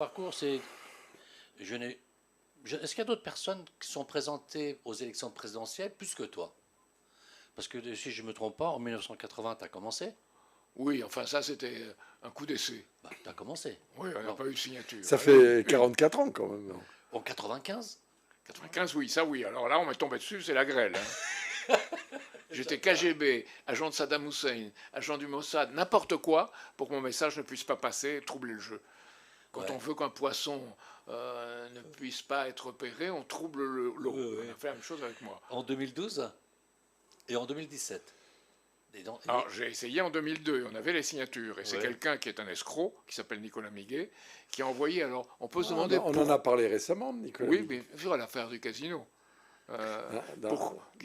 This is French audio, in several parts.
Parcours, c'est. Je n'ai. Est-ce qu'il y a d'autres personnes qui sont présentées aux élections présidentielles plus que toi? Parce que si je ne me trompe pas, en 1980, tu as commencé. Oui, enfin ça c'était un coup d'essai. Bah, tu as commencé. Oui, on n'a Non. pas eu de signature. Ça Ah, fait 44 ans quand même. Non. En 95? 95, oui, ça oui. Alors là, on m'est tombé dessus, c'est la grêle. Hein. J'étais KGB, agent de Saddam Hussein, agent du Mossad, n'importe quoi pour que mon message ne puisse pas passer, troubler le jeu. Quand Ouais. on veut qu'un poisson ne puisse pas être repéré, on trouble l'eau. On a fait la même chose avec moi. En 2012 et en 2017. Alors j'ai essayé en 2002, on avait les signatures, et c'est Ouais. quelqu'un qui est un escroc, qui s'appelle Nicolas Miguet, qui a envoyé, alors on peut se Ah, demander... on en a parlé récemment, Nicolas. Oui, bien sûr, à l'affaire du casino. Qui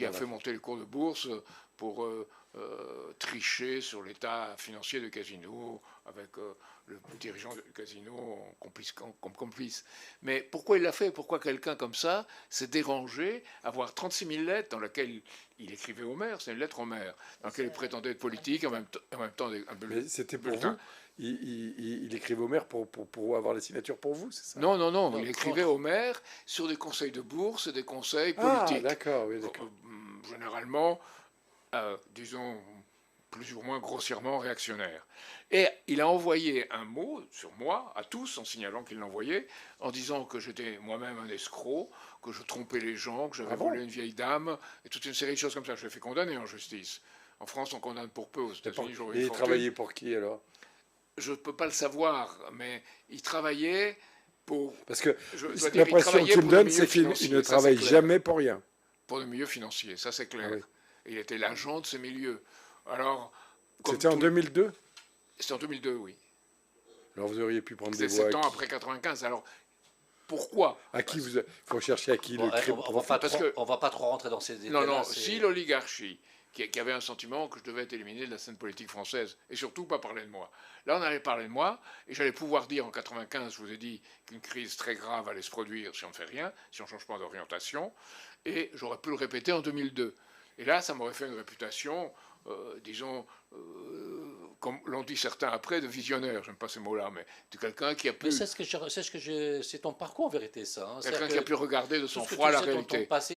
a dans fait monter les cours de bourse pour tricher sur l'état financier du casino avec le dirigeant du casino comme complice. Mais pourquoi il l'a fait? Pourquoi quelqu'un comme ça s'est dérangé à avoir 36 000 lettres dans lesquelles il écrivait au maire, c'est une lettre au maire, dans laquelle il prétendait être politique, en même temps Mais c'était pour bulletin. vous. Il écrivait au maire pour avoir les signatures pour vous, c'est ça? Non, non, non, Non, il écrivait au maire sur des conseils de bourse et des conseils Ah, politiques. d'accord, oui, d'accord. Généralement, disons, plus ou moins grossièrement réactionnaire. Et il a envoyé un mot sur moi, à tous, en signalant qu'il l'envoyait, en disant que j'étais moi-même un escroc, que je trompais les gens, que j'avais Ah bon? volé une vieille dame, et toute une série de choses comme ça. Je l'ai fait condamner en justice. En France, on condamne pour peu. Aux États-Unis, j'aurais Et une il fortune. travaillait pour qui alors? Je ne peux pas le savoir, mais il travaillait pour... Parce que Je dois dire, il l'impression travaillait qu'il me pour le donne, milieu c'est qu'il financier, ne ça, travaille c'est clair. jamais pour rien. Pour le milieu financier, ça c'est clair. Ah oui. Et il était l'agent de ces milieux. Alors, comme C'était en tout- 2002? C'était en 2002, oui. Alors vous auriez pu prendre des C'était voix. 7 ans après 95. Alors, pourquoi? À qui vous... faut chercher à qui Bon, le crime on va pas parce trop, que- on va pas trop rentrer dans ces détails. Non, non, si l'oligarchie, qui avait un sentiment que je devais être éliminé de la scène politique française, et surtout pas parler de moi. Là, on allait parler de moi, et j'allais pouvoir dire en 95, je vous ai dit qu'une crise très grave allait se produire si on ne fait rien, si on ne change pas d'orientation, et j'aurais pu le répéter en 2002. Et là, ça m'aurait fait une réputation, disons, comme l'ont dit certains après, de visionnaire, j'aime pas ces mots-là, mais de quelqu'un qui a pu, Mais c'est ce que c'est ton parcours en vérité, ça. Hein. quelqu'un C'est-à-dire qui a que pu regarder de tout son ce que froid tu la sais dans ton réalité. passé